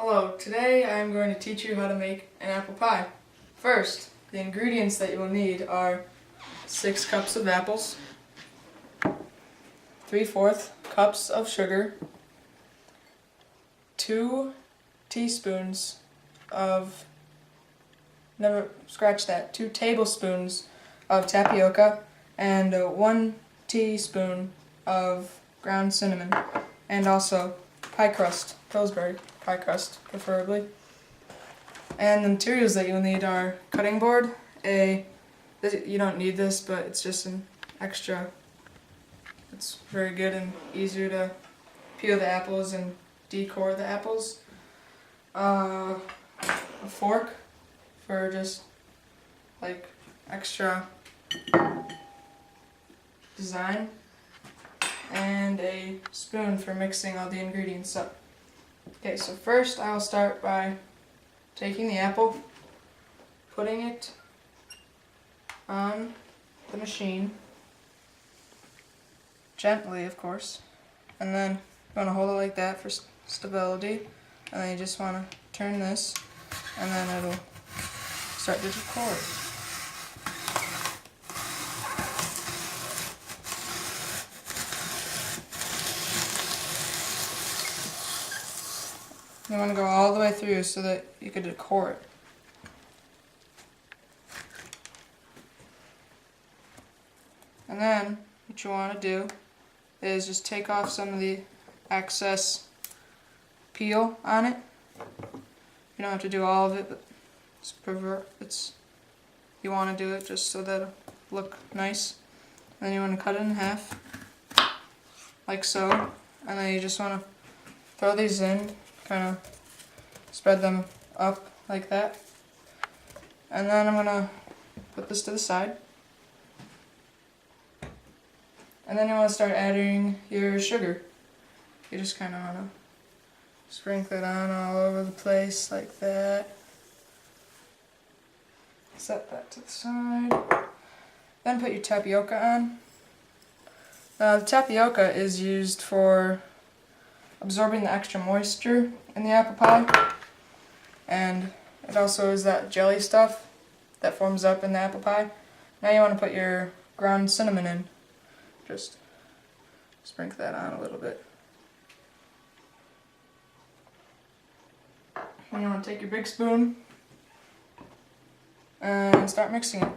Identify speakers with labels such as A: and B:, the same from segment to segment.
A: Hello, today I am going to teach you how to make an apple pie. First, the ingredients that you will need are 6 cups of apples, 3/4 cups of sugar, 2 teaspoons of, 2 tablespoons of tapioca, and 1 teaspoon of ground cinnamon, and also pie crust, Pillsbury pie crust preferably. And the materials that you'll need are cutting board, you don't need this, but it's just an extra. It's very good and easier to peel the apples and decore the apples. A fork for just like extra design, and a spoon for mixing all the ingredients up. Okay, so first I'll start by taking the apple, putting it on the machine, gently of course, and then you want to hold it like that for stability, and then you just want to turn this, and then it'll start to record. You want to go all the way through so that you could decor it. And then what you want to do is just take off some of the excess peel on it. You don't have to do all of it, but you want to do it just so that it'll look nice. And then you want to cut it in half, like so. And then you just want to throw these in, kind of spread them up like that. And then I'm going to put this to the side. And then you want to start adding your sugar. You just kind of want to sprinkle it on all over the place like that. Set that to the side. Then put your tapioca on. The tapioca is used for absorbing the extra moisture in the apple pie, and it also is that jelly stuff that forms up in the apple pie. Now you want to put your ground cinnamon in. Just sprinkle that on a little bit. And you want to take your big spoon and start mixing it.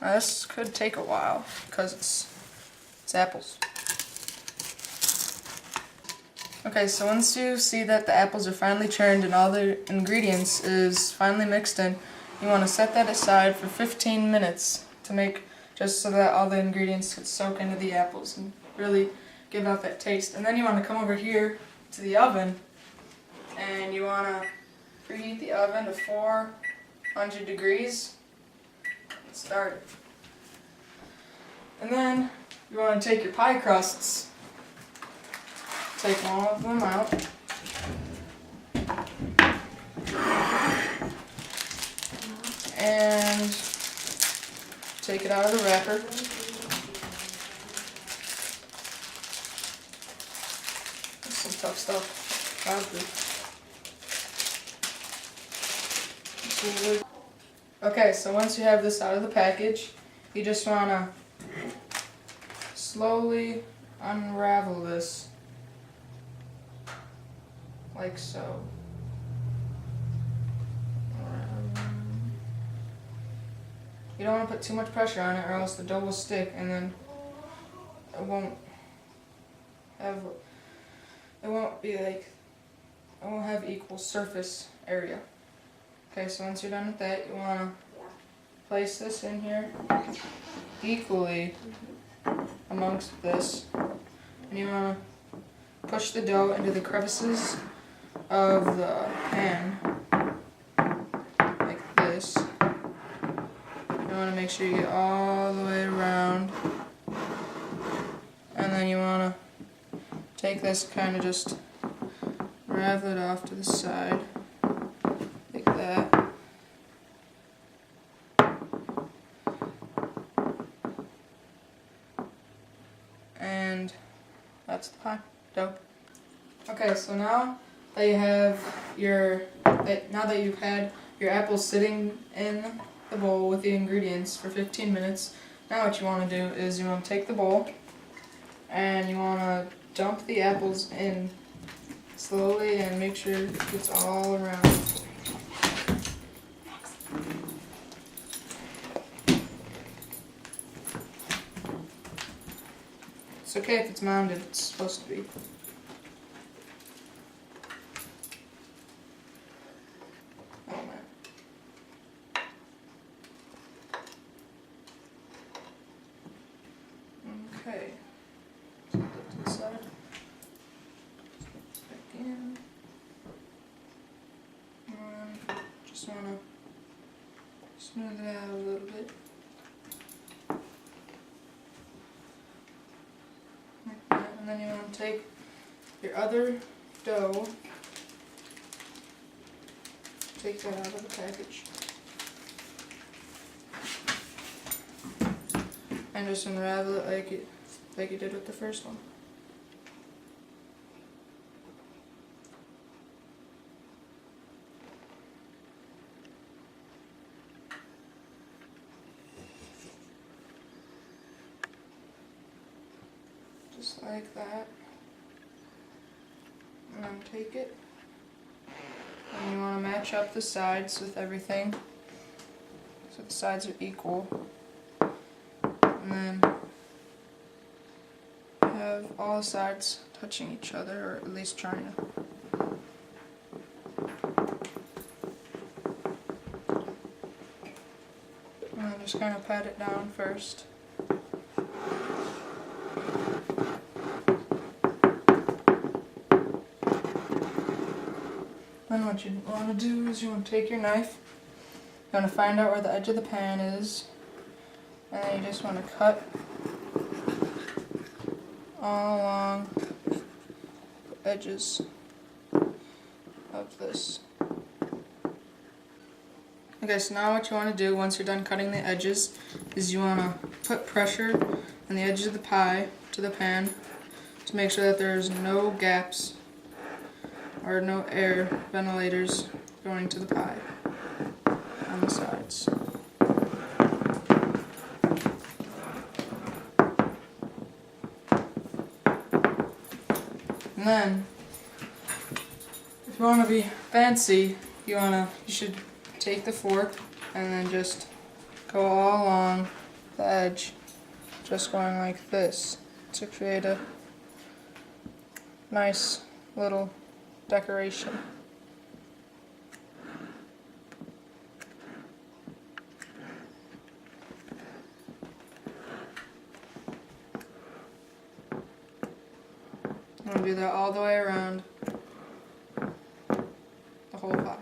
A: Now this could take a while because it's apples. Okay, so once you see that the apples are finely churned and all the ingredients is finally mixed in, you want to set that aside for 15 minutes to make, just so that all the ingredients could soak into the apples and really give out that taste. And then you want to come over here to the oven, and you want to preheat the oven to 400 degrees. Start it. And then you want to take your pie crusts, take all of them out, and take it out of the wrapper. That's some tough stuff, probably. Okay, so once you have this out of the package, you just want to slowly unravel this, like so. You don't want to put too much pressure on it, or else the dough will stick, and then it won't have equal surface area. Okay, so once you're done with that, you want to place this in here equally amongst this, and you want to push the dough into the crevices of the pan like this. You want to make sure you get all the way around, and then you want to take this, kind of just ravel it off to the side like that. And that's the pie dough. Okay, so now that you have now that you've had your apples sitting in the bowl with the ingredients for 15 minutes, now what you want to do is you want to take the bowl and you want to dump the apples in slowly and make sure it's all around. It's okay if it's mounded, it's supposed to be. Oh man. Okay. So put it to the side. Back in. And just want to smooth it out a little bit. Like that. And then you want to take your other dough, take that out of the package, and just unravel it like you did with the first one. Just like that. And then take it. And you want to match up the sides with everything so the sides are equal. And then have all the sides touching each other, or at least trying to. And then just kind of pat it down first. Then what you want to do is you want to take your knife, you want to find out where the edge of the pan is, and then you just want to cut all along the edges of this. Okay, so now what you want to do once you're done cutting the edges is you want to put pressure on the edges of the pie to the pan to make sure that there's no gaps or no air ventilators going to the pie on the sides. And then, if you want to be fancy, you should take the fork and then just go all along the edge, just going like this to create a nice little decoration. I'm going to do that all the way around the whole pie.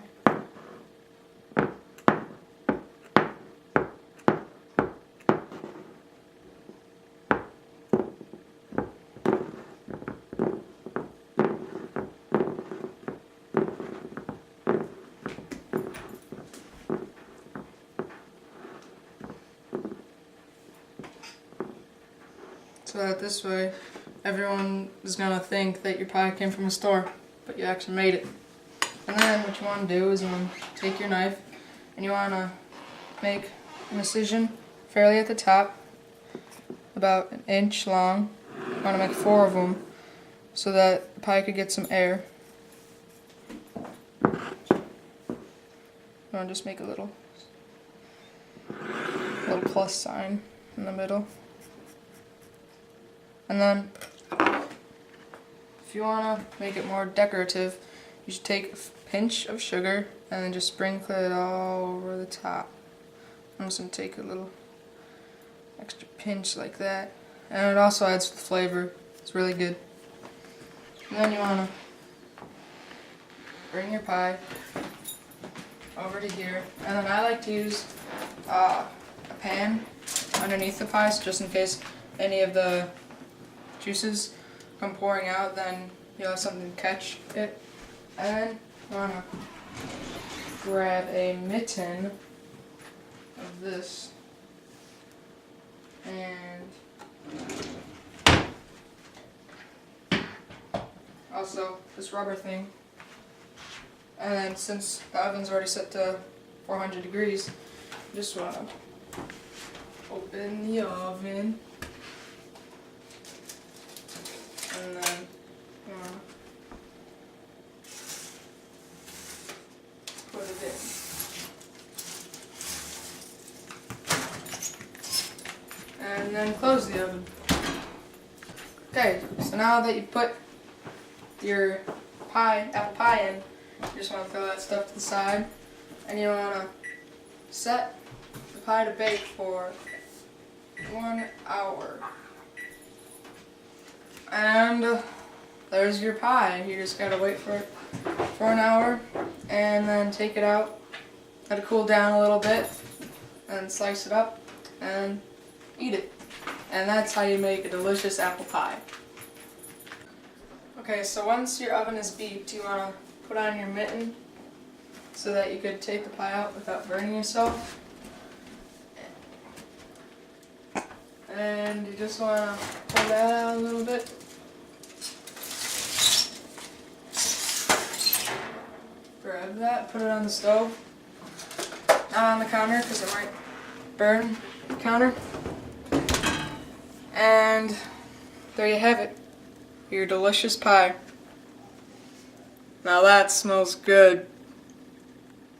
A: So that this way, everyone is going to think that your pie came from a store, but you actually made it. And then what you want to do is you want to take your knife and you want to make an incision fairly at the top, about an inch long. You want to make 4 of them so that the pie could get some air. You want to just make a little plus sign in the middle. And then, if you want to make it more decorative, you should take a pinch of sugar and then just sprinkle it all over the top. I'm just going to take a little extra pinch like that. And it also adds flavor. It's really good. And then you want to bring your pie over to here. And then I like to use a pan underneath the pie, so just in case any of the juices come pouring out, then you'll have something to catch it. And then you want to grab a mitten of this and also this rubber thing, And then since the oven's already set to 400 degrees, you just want to open the oven. And then you want to put it in. And then close the oven. Okay, so now that you put your apple pie in, you just want to throw that stuff to the side, and you want to set the pie to bake for 1 hour. And there's your pie. You just gotta wait for it for 1 hour, and then take it out, let it cool down a little bit, and slice it up and eat it. And that's how you make a delicious apple pie. Okay, so once your oven is beeped, you want to put on your mitten so that you could take the pie out without burning yourself. And you just want to pull that out a little bit. Grab that, put it on the stove. Not on the counter because it might burn the counter. And there you have it, your delicious pie. Now that smells good.